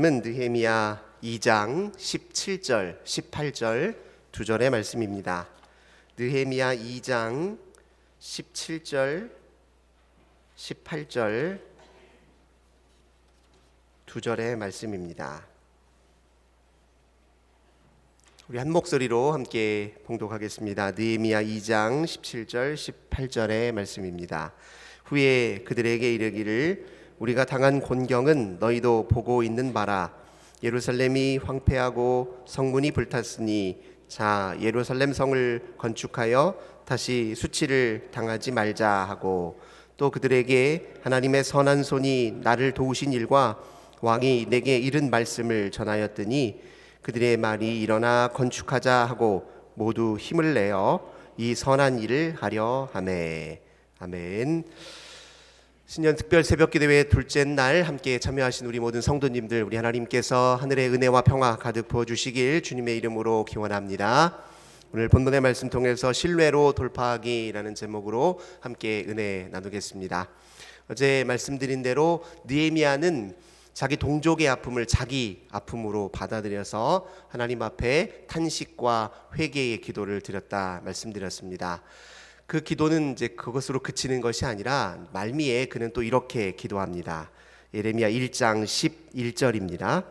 느헤미야 2장 17절, 18절 두 절의 말씀입니다. 느헤미야 2장 17절, 18절 두 절의 말씀입니다. 우리 한 목소리로 함께 봉독하겠습니다. 느헤미야 2장 17절, 18절의 말씀입니다. 후에 그들에게 이르기를 우리가 당한 곤경은 너희도 보고 있는 바라. 예루살렘이 황폐하고 성문이 불탔으니 자 예루살렘 성을 건축하여 다시 수치를 당하지 말자 하고, 또 그들에게 하나님의 선한 손이 나를 도우신 일과 왕이 내게 이른 말씀을 전하였더니 그들의 말이 일어나 건축하자 하고 모두 힘을 내어 이 선한 일을 하려 하매. 아멘. 신년 특별 새벽기도회 둘째 날 함께 참여하신 우리 모든 성도님들, 우리 하나님께서 하늘의 은혜와 평화 가득 부어주시길 주님의 이름으로 기원합니다. 오늘 본문의 말씀 통해서 신뢰로 돌파하기라는 제목으로 함께 은혜 나누겠습니다. 어제 말씀드린 대로 느헤미야는 자기 동족의 아픔을 자기 아픔으로 받아들여서 하나님 앞에 탄식과 회개의 기도를 드렸다 말씀드렸습니다. 그 기도는 이제 그것으로 그치는 것이 아니라 말미에 그는 또 이렇게 기도합니다. 예레미야 1장 11절입니다.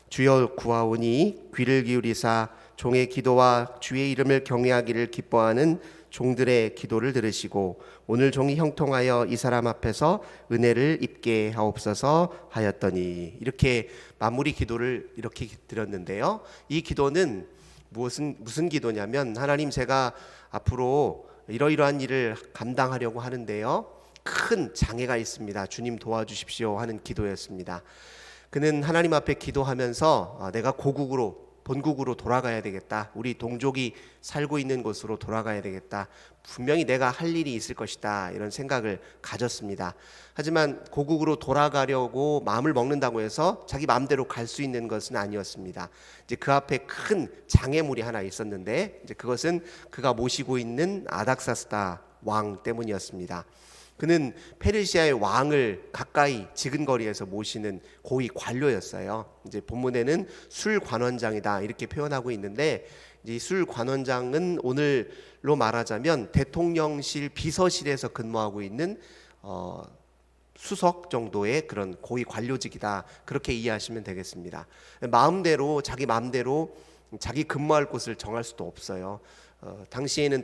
주여 구하오니 귀를 기울이사 종의 기도와 주의 이름을 경외하기를 기뻐하는 종들의 기도를 들으시고 오늘 종이 형통하여 이 사람 앞에서 은혜를 입게 하옵소서 하였더니, 이렇게 마무리 기도를 이렇게 드렸는데요. 이 기도는 무슨 기도냐면, 하나님 제가 앞으로 이러이러한 일을 감당하려고 하는데요, 큰 장애가 있습니다. 주님 도와주십시오 하는 기도였습니다. 그는 하나님 앞에 기도하면서 내가 본국으로 돌아가야 되겠다. 우리 동족이 살고 있는 곳으로 돌아가야 되겠다. 분명히 내가 할 일이 있을 것이다. 이런 생각을 가졌습니다. 하지만 고국으로 돌아가려고 마음을 먹는다고 해서 자기 마음대로 갈 수 있는 것은 아니었습니다. 이제 그 앞에 큰 장애물이 하나 있었는데, 이제 그것은 그가 모시고 있는 아닥사스다 왕 때문이었습니다. 그는 페르시아의 왕을 가까이 지근거리에서 모시는 고위 관료였어요. 이제 본문에는 술관원장이다 이렇게 표현하고 있는데, 이 술관원장은 오늘로 말하자면 대통령실 비서실에서 근무하고 있는 수석 정도의 그런 고위 관료직이다, 그렇게 이해하시면 되겠습니다. 자기 마음대로 자기 근무할 곳을 정할 수도 없어요. 당시에는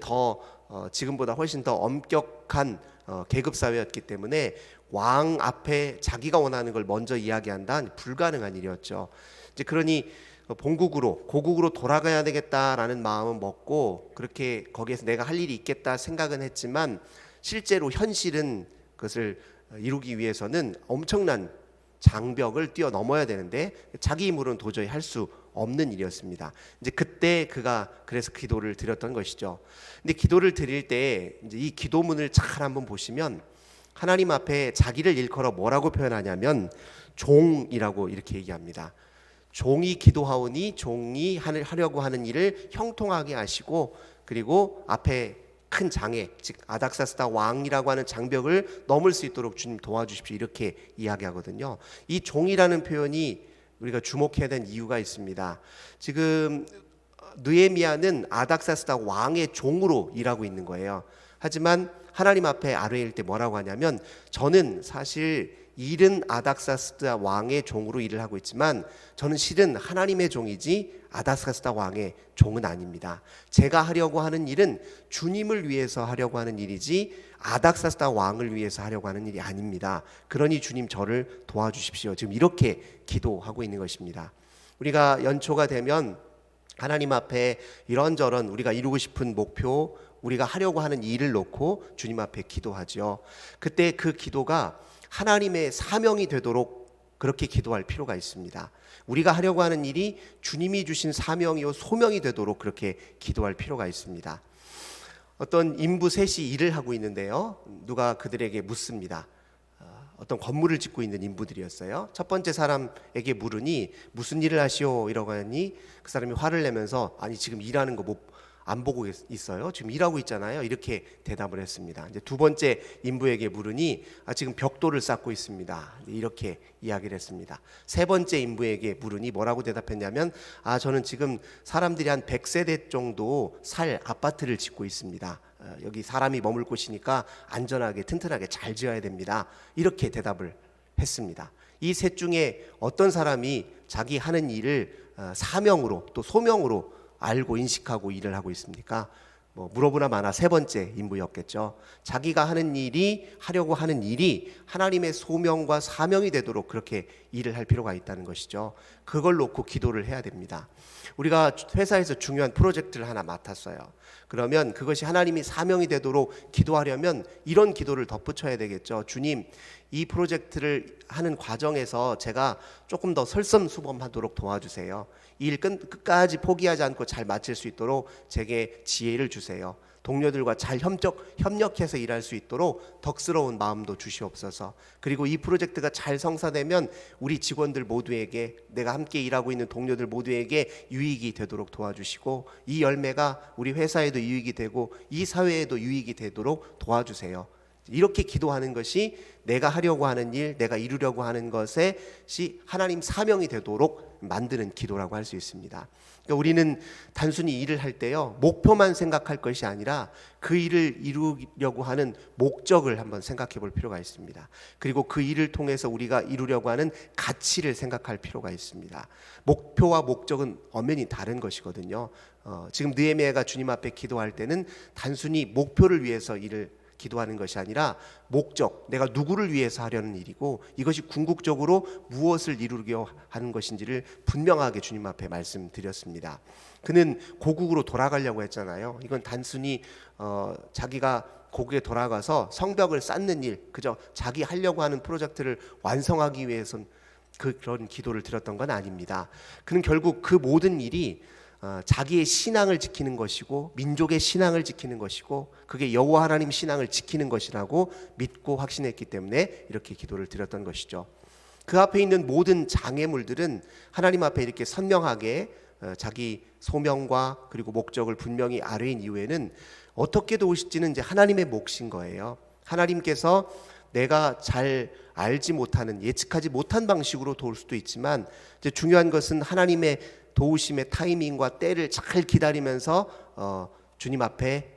지금보다 훨씬 더 엄격한 계급 사회였기 때문에 왕 앞에 자기가 원하는 걸 먼저 이야기한다, 불가능한 일이었죠. 이제 그러니 고국으로 돌아가야 되겠다라는 마음은 먹고, 그렇게 거기에서 내가 할 일이 있겠다 생각은 했지만, 실제로 현실은 그것을 이루기 위해서는 엄청난 장벽을 뛰어넘어야 되는데 자기 힘으로는 도저히 할 수 없는 일이었습니다. 이제 그때 그가 그래서 기도를 드렸던 것이죠. 근데 기도를 드릴 때 이제 이 기도문을 잘 한번 보시면 하나님 앞에 자기를 일컬어 뭐라고 표현하냐면 종이라고 이렇게 얘기합니다. 종이 기도하오니 종이 하려고 하는 일을 형통하게 하시고, 그리고 앞에 큰 장애, 즉 아닥사스다 왕이라고 하는 장벽을 넘을 수 있도록 주님 도와주십시오, 이렇게 이야기하거든요. 이 종이라는 표현이 우리가 주목해야 되는 이유가 있습니다. 지금 느헤미야는 아닥사스다 왕의 종으로 일하고 있는 거예요. 하지만 하나님 앞에 아뢰일 때 뭐라고 하냐면, 저는 사실 일은 아닥사스다 왕의 종으로 일을 하고 있지만 저는 실은 하나님의 종이지 아닥사스다 왕의 종은 아닙니다. 제가 하려고 하는 일은 주님을 위해서 하려고 하는 일이지 아닥사스다 왕을 위해서 하려고 하는 일이 아닙니다. 그러니 주님 저를 도와주십시오. 지금 이렇게 기도하고 있는 것입니다. 우리가 연초가 되면 하나님 앞에 이런저런 우리가 이루고 싶은 목표, 우리가 하려고 하는 일을 놓고 주님 앞에 기도하죠. 그때 그 기도가 하나님의 사명이 되도록 그렇게 기도할 필요가 있습니다. 우리가 하려고 하는 일이 주님이 주신 사명이요 소명이 되도록 그렇게 기도할 필요가 있습니다. 어떤 인부 셋이 일을 하고 있는데요, 누가 그들에게 묻습니다. 어떤 건물을 짓고 있는 인부들이었어요. 첫 번째 사람에게 물으니 무슨 일을 하시오? 이라고 하니 그 사람이 화를 내면서 아니 지금 일하는 거 안 보고 있어요? 지금 일하고 있잖아요. 이렇게 대답을 했습니다. 이제 두 번째 인부에게 물으니 지금 벽돌을 쌓고 있습니다. 이렇게 이야기를 했습니다. 세 번째 인부에게 물으니 뭐라고 대답했냐면 저는 지금 사람들이 한 100세대 정도 살 아파트를 짓고 있습니다. 여기 사람이 머물 곳이니까 안전하게 튼튼하게 잘 지어야 됩니다. 이렇게 대답을 했습니다. 이 셋 중에 어떤 사람이 자기 하는 일을 사명으로 또 소명으로 알고 인식하고 일을 하고 있습니까? 물어보나 마나 세 번째 인부였겠죠. 자기가 하려고 하는 일이 하나님의 소명과 사명이 되도록 그렇게 일을 할 필요가 있다는 것이죠. 그걸 놓고 기도를 해야 됩니다. 우리가 회사에서 중요한 프로젝트를 하나 맡았어요. 그러면 그것이 하나님이 사명이 되도록 기도하려면 이런 기도를 덧붙여야 되겠죠. 주님, 이 프로젝트를 하는 과정에서 제가 조금 더 설섬수범하도록 도와주세요. 이 일 끝까지 포기하지 않고 잘 마칠 수 있도록 제게 지혜를 주세요. 동료들과 잘 협력해서 일할 수 있도록 덕스러운 마음도 주시옵소서. 그리고 이 프로젝트가 잘 성사되면 우리 직원들 모두에게, 내가 함께 일하고 있는 동료들 모두에게 유익이 되도록 도와주시고, 이 열매가 우리 회사에도 유익이 되고 이 사회에도 유익이 되도록 도와주세요. 이렇게 기도하는 것이 내가 하려고 하는 일, 내가 이루려고 하는 것이 하나님 사명이 되도록 만드는 기도라고 할 수 있습니다. 그러니까 우리는 단순히 일을 할 때요, 목표만 생각할 것이 아니라 그 일을 이루려고 하는 목적을 한번 생각해 볼 필요가 있습니다. 그리고 그 일을 통해서 우리가 이루려고 하는 가치를 생각할 필요가 있습니다. 목표와 목적은 엄연히 다른 것이거든요. 지금 느헤미야가 주님 앞에 기도할 때는 단순히 목표를 위해서 일을 기도하는 것이 아니라 목적, 내가 누구를 위해서 하려는 일이고 이것이 궁극적으로 무엇을 이루려 하는 것인지를 분명하게 주님 앞에 말씀드렸습니다. 그는 고국으로 돌아가려고 했잖아요. 이건 단순히 자기가 고국에 돌아가서 성벽을 쌓는 일, 그저 자기 하려고 하는 프로젝트를 완성하기 위해선 그런 기도를 드렸던 건 아닙니다. 그는 결국 그 모든 일이 자기의 신앙을 지키는 것이고 민족의 신앙을 지키는 것이고 그게 여호와 하나님 신앙을 지키는 것이라고 믿고 확신했기 때문에 이렇게 기도를 드렸던 것이죠. 그 앞에 있는 모든 장애물들은 하나님 앞에 이렇게 선명하게 자기 소명과 그리고 목적을 분명히 아뢰인 이후에는 어떻게 도우실지는 이제 하나님의 몫인 거예요. 하나님께서 내가 잘 알지 못하는, 예측하지 못한 방식으로 도울 수도 있지만 이제 중요한 것은 하나님의 도우심의 타이밍과 때를 잘 기다리면서 주님 앞에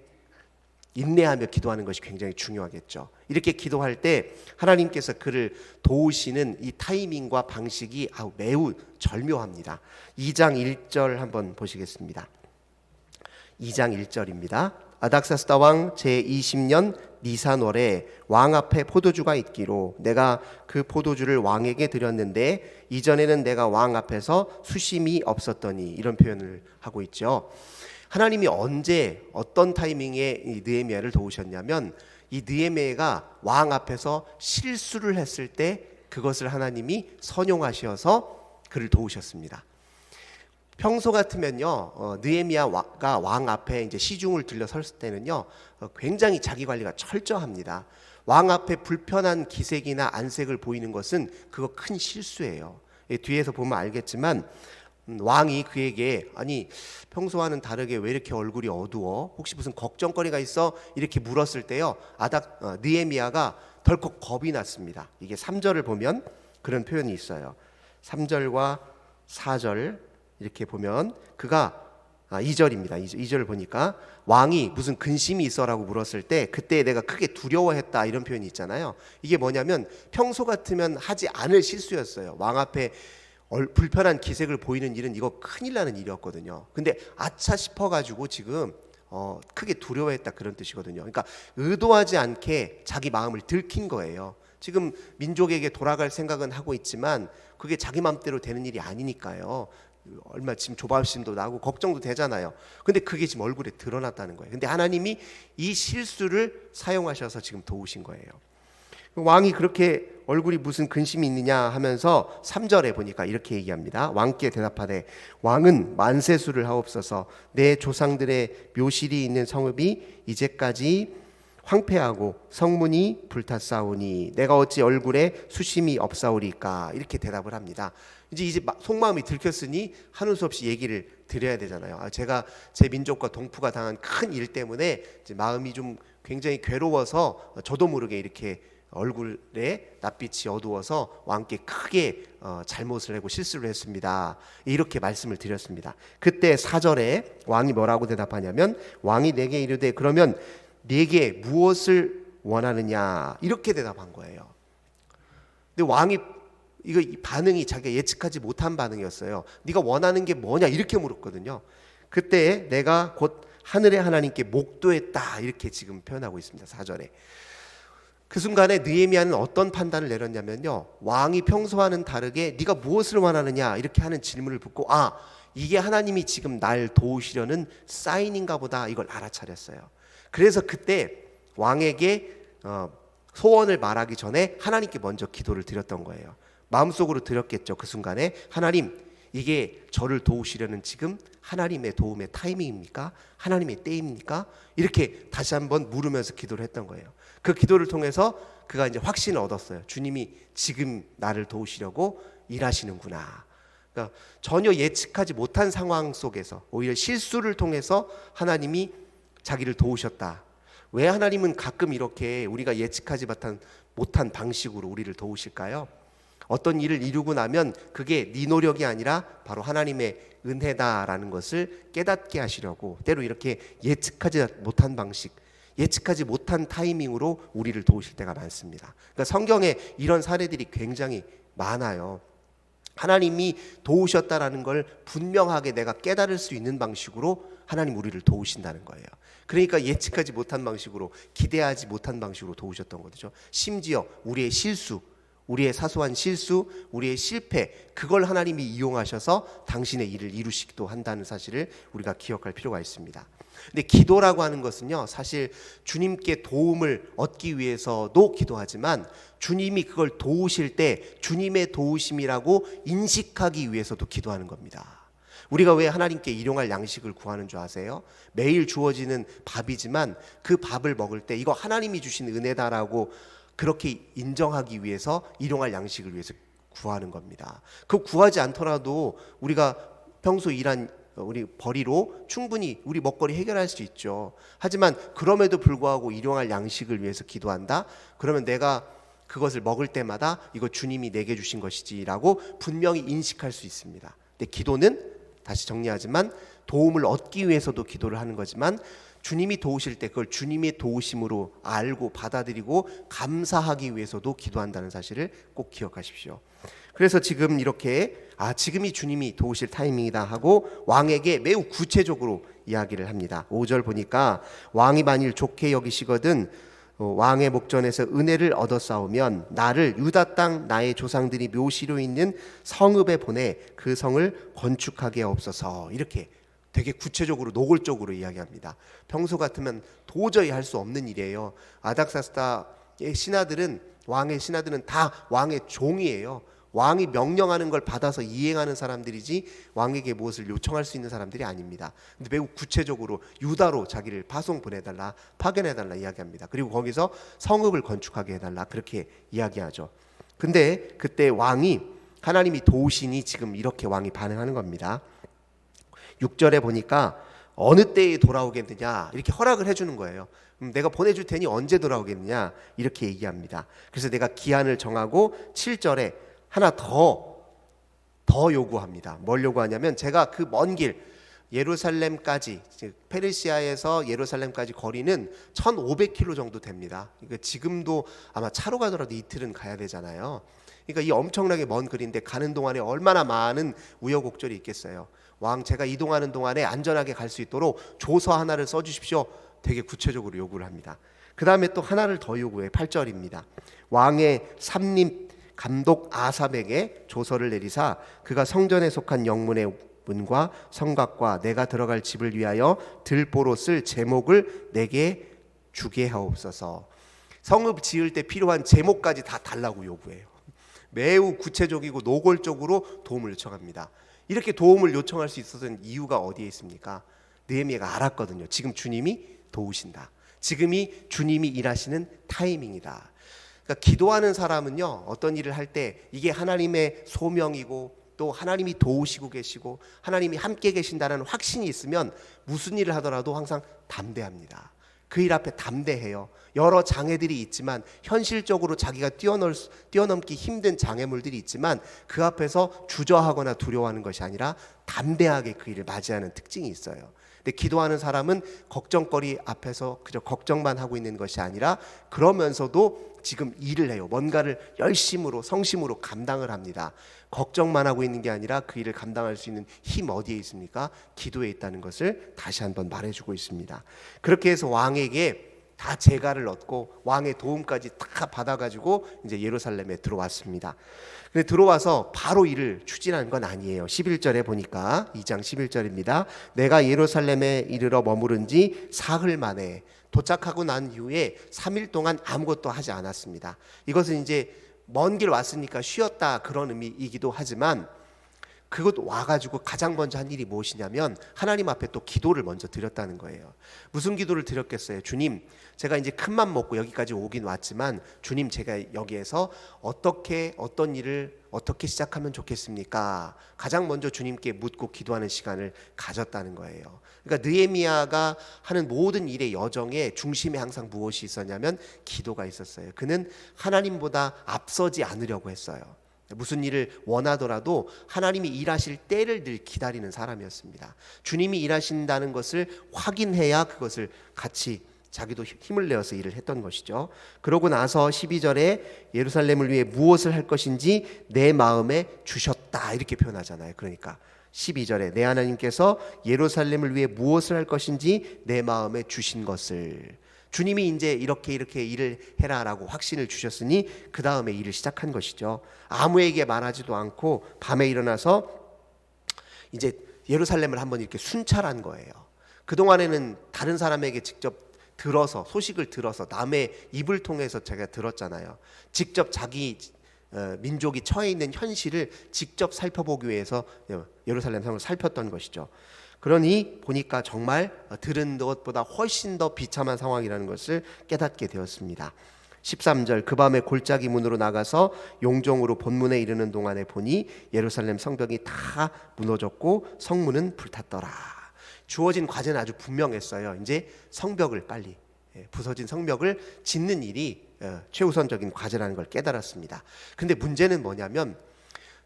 인내하며 기도하는 것이 굉장히 중요하겠죠. 이렇게 기도할 때 하나님께서 그를 도우시는 이 타이밍과 방식이 매우 절묘합니다. 2장 1절 한번 보시겠습니다. 2장 1절입니다. 아닥사스다 왕 제20년 니산월에 왕 앞에 포도주가 있기로 내가 그 포도주를 왕에게 드렸는데 이전에는 내가 왕 앞에서 수심이 없었더니, 이런 표현을 하고 있죠. 하나님이 언제 어떤 타이밍에 이 느헤미야를 도우셨냐면 이 느헤미야가 왕 앞에서 실수를 했을 때 그것을 하나님이 선용하셔서 그를 도우셨습니다. 평소 같으면요, 느헤미야가 왕 앞에 이제 시중을 들려 섰을 때는요, 굉장히 자기 관리가 철저합니다. 왕 앞에 불편한 기색이나 안색을 보이는 것은 그거 큰 실수예요. 뒤에서 보면 알겠지만 왕이 그에게 아니 평소와는 다르게 왜 이렇게 얼굴이 어두워? 혹시 무슨 걱정거리가 있어? 이렇게 물었을 때요, 느헤미야가 덜컥 겁이 났습니다. 이게 3절을 보면 그런 표현이 있어요. 3절과 4절 이렇게 보면 그가 2절입니다. 2절을 보니까 왕이 무슨 근심이 있어라고 물었을 때 그때 내가 크게 두려워했다, 이런 표현이 있잖아요. 이게 뭐냐면 평소 같으면 하지 않을 실수였어요. 왕 앞에 불편한 기색을 보이는 일은 이거 큰일 나는 일이었거든요. 근데 아차 싶어가지고 지금 크게 두려워했다, 그런 뜻이거든요. 그러니까 의도하지 않게 자기 마음을 들킨 거예요. 지금 민족에게 돌아갈 생각은 하고 있지만 그게 자기 마음대로 되는 일이 아니니까요. 얼마 지금 조바심도 나고 걱정도 되잖아요. 근데 그게 지금 얼굴에 드러났다는 거예요. 근데 하나님이 이 실수를 사용하셔서 지금 도우신 거예요. 왕이 그렇게 얼굴이 무슨 근심이 있느냐 하면서 3절에 보니까 이렇게 얘기합니다. 왕께 대답하되 왕은 만세수를 하옵소서. 내 조상들의 묘실이 있는 성읍이 이제까지 황폐하고 성문이 불탔사오니 내가 어찌 얼굴에 수심이 없사오리까, 이렇게 대답을 합니다. 이제 속마음이 들켰으니 하는 수 없이 얘기를 드려야 되잖아요. 제가 제 민족과 동푸가 당한 큰 일 때문에 이제 마음이 좀 굉장히 괴로워서 저도 모르게 이렇게 얼굴에 낯빛이 어두워서 왕께 크게 잘못을 하고 실수를 했습니다. 이렇게 말씀을 드렸습니다. 그때 4절에 왕이 뭐라고 대답하냐면 왕이 내게 이르되 그러면 내게 무엇을 원하느냐 이렇게 대답한 거예요. 근데 왕이 이거 반응이 자기가 예측하지 못한 반응이었어요. 네가 원하는 게 뭐냐 이렇게 물었거든요. 그때 내가 곧 하늘의 하나님께 목도했다 이렇게 지금 표현하고 있습니다. 4절에. 그 순간에 느헤미야는 어떤 판단을 내렸냐면요, 왕이 평소와는 다르게 네가 무엇을 원하느냐 이렇게 하는 질문을 듣고 이게 하나님이 지금 날 도우시려는 사인인가 보다 이걸 알아차렸어요. 그래서 그때 왕에게 소원을 말하기 전에 하나님께 먼저 기도를 드렸던 거예요. 마음속으로 드렸겠죠. 그 순간에 하나님, 이게 저를 도우시려는 지금 하나님의 도움의 타이밍입니까? 하나님의 때입니까? 이렇게 다시 한번 물으면서 기도를 했던 거예요. 그 기도를 통해서 그가 이제 확신을 얻었어요. 주님이 지금 나를 도우시려고 일하시는구나. 그러니까 전혀 예측하지 못한 상황 속에서 오히려 실수를 통해서 하나님이 자기를 도우셨다. 왜 하나님은 가끔 이렇게 우리가 예측하지 못한 방식으로 우리를 도우실까요? 어떤 일을 이루고 나면 그게 네 노력이 아니라 바로 하나님의 은혜다라는 것을 깨닫게 하시려고 때로 이렇게 예측하지 못한 방식, 예측하지 못한 타이밍으로 우리를 도우실 때가 많습니다. 그러니까 성경에 이런 사례들이 굉장히 많아요. 하나님이 도우셨다라는 걸 분명하게 내가 깨달을 수 있는 방식으로 하나님 우리를 도우신다는 거예요. 그러니까 예측하지 못한 방식으로, 기대하지 못한 방식으로 도우셨던 거죠. 심지어 우리의 실수, 우리의 사소한 실수, 우리의 실패, 그걸 하나님이 이용하셔서 당신의 일을 이루시기도 한다는 사실을 우리가 기억할 필요가 있습니다. 근데 기도라고 하는 것은요, 사실 주님께 도움을 얻기 위해서도 기도하지만 주님이 그걸 도우실 때 주님의 도우심이라고 인식하기 위해서도 기도하는 겁니다. 우리가 왜 하나님께 일용할 양식을 구하는 줄 아세요? 매일 주어지는 밥이지만 그 밥을 먹을 때 이거 하나님이 주신 은혜다라고 그렇게 인정하기 위해서 일용할 양식을 위해서 구하는 겁니다. 그 구하지 않더라도 우리가 평소 일한 우리 벌이로 충분히 우리 먹거리 해결할 수 있죠. 하지만 그럼에도 불구하고 일용할 양식을 위해서 기도한다? 그러면 내가 그것을 먹을 때마다 이거 주님이 내게 주신 것이지라고 분명히 인식할 수 있습니다. 근데 기도는 다시 정리하지만 도움을 얻기 위해서도 기도를 하는 거지만 주님이 도우실 때 그걸 주님의 도우심으로 알고 받아들이고 감사하기 위해서도 기도한다는 사실을 꼭 기억하십시오. 그래서 지금 이렇게 지금이 주님이 도우실 타이밍이다 하고 왕에게 매우 구체적으로 이야기를 합니다. 5절 보니까 왕이 만일 좋게 여기시거든 왕의 목전에서 은혜를 얻어싸우면 나를 유다 땅 나의 조상들이 묘시로 있는 성읍에 보내 그 성을 건축하게 하옵소서. 이렇게 되게 구체적으로 노골적으로 이야기합니다. 평소 같으면 도저히 할 수 없는 일이에요. 아닥사스다의 신하들은, 왕의 신하들은 다 왕의 종이에요. 왕이 명령하는 걸 받아서 이행하는 사람들이지 왕에게 무엇을 요청할 수 있는 사람들이 아닙니다. 근데 매우 구체적으로 유다로 자기를 파송 보내달라, 파견해달라 이야기합니다. 그리고 거기서 성읍을 건축하게 해달라 그렇게 이야기하죠. 근데 그때 왕이, 하나님이 도우시니 지금 이렇게 왕이 반응하는 겁니다. 6절에 보니까 어느 때에 돌아오겠느냐 이렇게 허락을 해주는 거예요. 내가 보내줄 테니 언제 돌아오겠느냐 이렇게 얘기합니다. 그래서 내가 기한을 정하고 7절에 하나 더 요구합니다. 뭘 요구하냐면 제가 그 먼 길 예루살렘까지, 페르시아에서 예루살렘까지 거리는 1500km 정도 됩니다. 그러니까 지금도 아마 차로 가더라도 이틀은 가야 되잖아요. 그러니까 이 엄청나게 먼 거리인데 가는 동안에 얼마나 많은 우여곡절이 있겠어요. 왕, 제가 이동하는 동안에 안전하게 갈 수 있도록 조서 하나를 써주십시오. 되게 구체적으로 요구를 합니다. 그 다음에 또 하나를 더 요구해. 8절입니다. 왕의 삼림 감독 아삽에게 조서를 내리사 그가 성전에 속한 영문의 문과 성곽과 내가 들어갈 집을 위하여 들보로 쓸 제목을 내게 주게 하옵소서. 성읍 지을 때 필요한 제목까지 다 달라고 요구해요. 매우 구체적이고 노골적으로 도움을 요청합니다. 이렇게 도움을 요청할 수 있었던 이유가 어디에 있습니까? 느헤미야가 알았거든요. 지금 주님이 도우신다. 지금이 주님이 일하시는 타이밍이다. 그러니까 기도하는 사람은요, 어떤 일을 할 때 이게 하나님의 소명이고 또 하나님이 도우시고 계시고 하나님이 함께 계신다는 확신이 있으면 무슨 일을 하더라도 항상 담대합니다. 그 일 앞에 담대해요. 여러 장애들이 있지만, 현실적으로 자기가 뛰어넘기 힘든 장애물들이 있지만 그 앞에서 주저하거나 두려워하는 것이 아니라 담대하게 그 일을 맞이하는 특징이 있어요. 근데 기도하는 사람은 걱정거리 앞에서 그저 걱정만 하고 있는 것이 아니라 그러면서도 지금 일을 해요. 뭔가를 열심으로 성심으로 감당을 합니다. 걱정만 하고 있는 게 아니라 그 일을 감당할 수 있는 힘 어디에 있습니까? 기도에 있다는 것을 다시 한번 말해주고 있습니다. 그렇게 해서 왕에게 다 재가를 얻고 왕의 도움까지 다 받아가지고 이제 예루살렘에 들어왔습니다. 근데 들어와서 바로 일을 추진한 건 아니에요. 11절에 보니까 2장 11절입니다. 내가 예루살렘에 이르러 머무른 지 사흘 만에, 도착하고 난 이후에 3일 동안 아무것도 하지 않았습니다. 이것은 이제 먼 길 왔으니까 쉬었다 그런 의미이기도 하지만, 그것 와가지고 가장 먼저 한 일이 무엇이냐면 하나님 앞에 또 기도를 먼저 드렸다는 거예요. 무슨 기도를 드렸겠어요? 주님, 제가 이제 큰맘 먹고 여기까지 오긴 왔지만 주님, 제가 여기에서 어떤 일을 어떻게 시작하면 좋겠습니까? 가장 먼저 주님께 묻고 기도하는 시간을 가졌다는 거예요. 그러니까 느헤미야가 하는 모든 일의 여정의 중심에 항상 무엇이 있었냐면 기도가 있었어요. 그는 하나님보다 앞서지 않으려고 했어요. 무슨 일을 원하더라도 하나님이 일하실 때를 늘 기다리는 사람이었습니다. 주님이 일하신다는 것을 확인해야 그것을 같이 자기도 힘을 내어서 일을 했던 것이죠. 그러고 나서 12절에 예루살렘을 위해 무엇을 할 것인지 내 마음에 주셨다 이렇게 표현하잖아요. 그러니까 12절에 내 하나님께서 예루살렘을 위해 무엇을 할 것인지 내 마음에 주신 것을, 주님이 이제 이렇게 일을 해라라고 확신을 주셨으니 그 다음에 일을 시작한 것이죠. 아무에게 말하지도 않고 밤에 일어나서 이제 예루살렘을 한번 이렇게 순찰한 거예요. 그동안에는 다른 사람에게 직접 들어서, 소식을 들어서 남의 입을 통해서 제가 들었잖아요. 직접 자기 민족이 처해 있는 현실을 직접 살펴보기 위해서 예루살렘 성을 살폈던 것이죠. 그러니 보니까 정말 들은 것보다 훨씬 더 비참한 상황이라는 것을 깨닫게 되었습니다. 13절 그 밤에 골짜기 문으로 나가서 용종으로 본문에 이르는 동안에 보니 예루살렘 성벽이 다 무너졌고 성문은 불탔더라. 주어진 과제는 아주 분명했어요. 이제 성벽을 빨리, 부서진 성벽을 짓는 일이 최우선적인 과제라는 걸 깨달았습니다. 근데 문제는 뭐냐면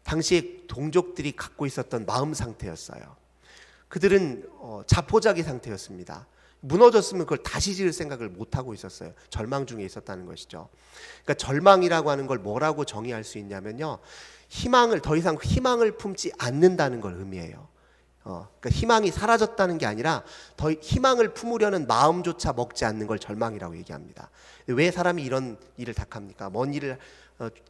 당시에 동족들이 갖고 있었던 마음 상태였어요. 그들은 자포자기 상태였습니다. 무너졌으면 그걸 다시 지을 생각을 못하고 있었어요. 절망 중에 있었다는 것이죠. 그러니까 절망이라고 하는 걸 뭐라고 정의할 수 있냐면요, 더 이상 희망을 품지 않는다는 걸 의미해요. 그러니까 희망이 사라졌다는 게 아니라 더 희망을 품으려는 마음조차 먹지 않는 걸 절망이라고 얘기합니다. 왜 사람이 이런 일을 택합니까? 먼 일을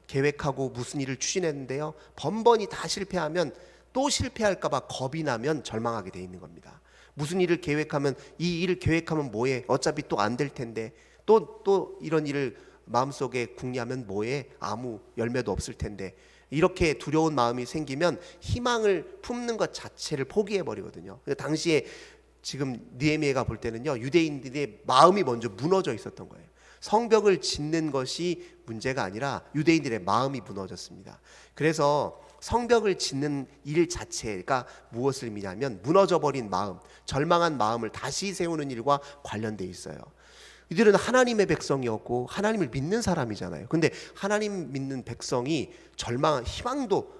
계획하고 무슨 일을 추진했는데요, 번번이 다 실패하면 또 실패할까 봐 겁이 나면 절망하게 돼 있는 겁니다. 무슨 일을 계획하면, 이 일을 계획하면 뭐해? 어차피 또 안 될 텐데. 또 이런 일을 마음속에 궁리하면 뭐해? 아무 열매도 없을 텐데. 이렇게 두려운 마음이 생기면 희망을 품는 것 자체를 포기해 버리거든요. 당시에 지금 느헤미야가 볼 때는요, 유대인들의 마음이 먼저 무너져 있었던 거예요. 성벽을 짓는 것이 문제가 아니라 유대인들의 마음이 무너졌습니다. 그래서 성벽을 짓는 일 자체가 무엇을 의미냐면 무너져버린 마음, 절망한 마음을 다시 세우는 일과 관련돼 있어요. 이들은 하나님의 백성이었고 하나님을 믿는 사람이잖아요. 근데 하나님 믿는 백성이 절망한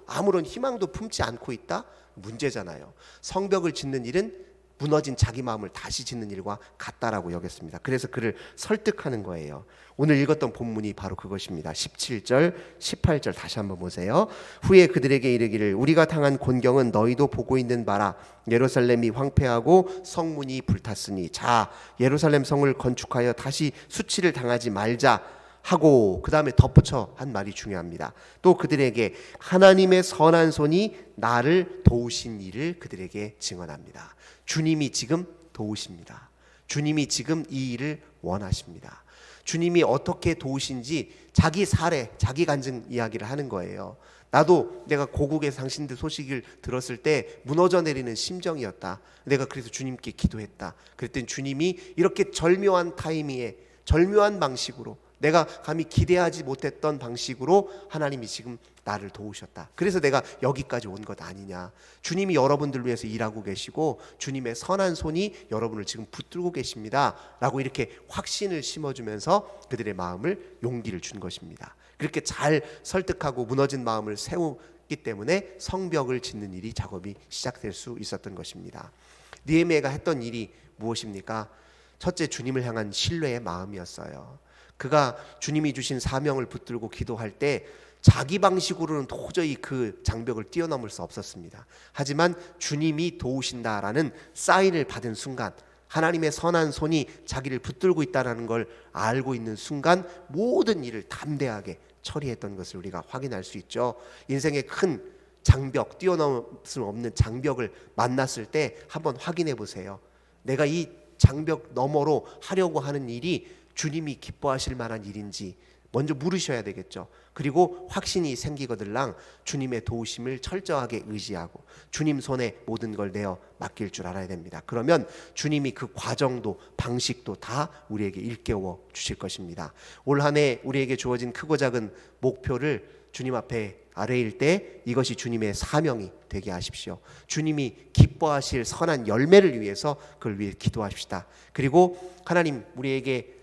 아무런 희망도 품지 않고 있다? 문제잖아요. 성벽을 짓는 일은 무너진 자기 마음을 다시 짓는 일과 같다라고 여겼습니다. 그래서 그를 설득하는 거예요. 오늘 읽었던 본문이 바로 그것입니다. 17절, 18절 다시 한번 보세요. 후에 그들에게 이르기를 우리가 당한 곤경은 너희도 보고 있는 바라. 예루살렘이 황폐하고 성문이 불탔으니 자, 예루살렘 성을 건축하여 다시 수치를 당하지 말자 하고, 그 다음에 덧붙여 한 말이 중요합니다. 또 그들에게 하나님의 선한 손이 나를 도우신 일을 그들에게 증언합니다. 주님이 지금 도우십니다. 주님이 지금 이 일을 원하십니다. 주님이 어떻게 도우신지 자기 사례, 자기 간증 이야기를 하는 거예요. 나도 내가 고국에서 당신들 소식을 들었을 때 무너져 내리는 심정이었다. 내가 그래서 주님께 기도했다. 그랬더니 주님이 이렇게 절묘한 타이밍에 절묘한 방식으로 내가 감히 기대하지 못했던 방식으로 하나님이 지금 나를 도우셨다. 그래서 내가 여기까지 온 것 아니냐. 주님이 여러분들 위해서 일하고 계시고 주님의 선한 손이 여러분을 지금 붙들고 계십니다 라고 이렇게 확신을 심어주면서 그들의 마음을 용기를 준 것입니다. 그렇게 잘 설득하고 무너진 마음을 세우기 때문에 성벽을 짓는 일이 작업이 시작될 수 있었던 것입니다. 느헤미야가 했던 일이 무엇입니까? 첫째, 주님을 향한 신뢰의 마음이었어요. 그가 주님이 주신 사명을 붙들고 기도할 때 자기 방식으로는 도저히 그 장벽을 뛰어넘을 수 없었습니다. 하지만 주님이 도우신다라는 사인을 받은 순간, 하나님의 선한 손이 자기를 붙들고 있다는 걸 알고 있는 순간 모든 일을 담대하게 처리했던 것을 우리가 확인할 수 있죠. 인생의 큰 장벽, 뛰어넘을 수 없는 장벽을 만났을 때 한번 확인해 보세요. 내가 이 장벽 너머로 하려고 하는 일이 주님이 기뻐하실 만한 일인지 먼저 물으셔야 되겠죠. 그리고 확신이 생기거들랑 주님의 도우심을 철저하게 의지하고 주님 손에 모든 걸 내어 맡길 줄 알아야 됩니다. 그러면 주님이 그 과정도 방식도 다 우리에게 일깨워 주실 것입니다. 올 한 해 우리에게 주어진 크고 작은 목표를 주님 앞에 아뢰일 때 이것이 주님의 사명이 되게 하십시오. 주님이 기뻐하실 선한 열매를 위해서 그걸 위해 기도합시다. 그리고 하나님 우리에게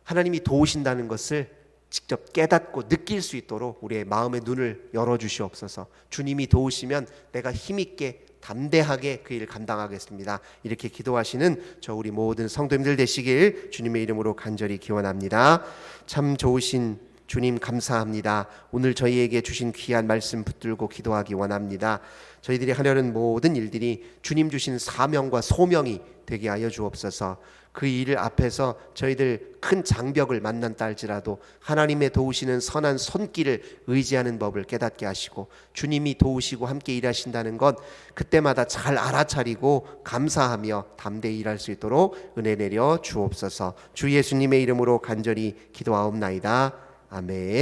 하나님이 도우신다는 것을 직접 깨닫고 느낄 수 있도록 우리의 마음의 눈을 열어주시옵소서. 주님이 도우시면 내가 힘있게 담대하게 그 일을 감당하겠습니다. 이렇게 기도하시는 저 우리 모든 성도님들 되시길 주님의 이름으로 간절히 기원합니다. 참 좋으신 주님 감사합니다. 오늘 저희에게 주신 귀한 말씀 붙들고 기도하기 원합니다. 저희들이 하려는 모든 일들이 주님 주신 사명과 소명이 되게 하여 주옵소서. 그 일 앞에서 저희들 큰 장벽을 만난다 할지라도 하나님의 도우시는 선한 손길을 의지하는 법을 깨닫게 하시고 주님이 도우시고 함께 일하신다는 것 그때마다 잘 알아차리고 감사하며 담대히 일할 수 있도록 은혜 내려 주옵소서. 주 예수님의 이름으로 간절히 기도하옵나이다. 아멘.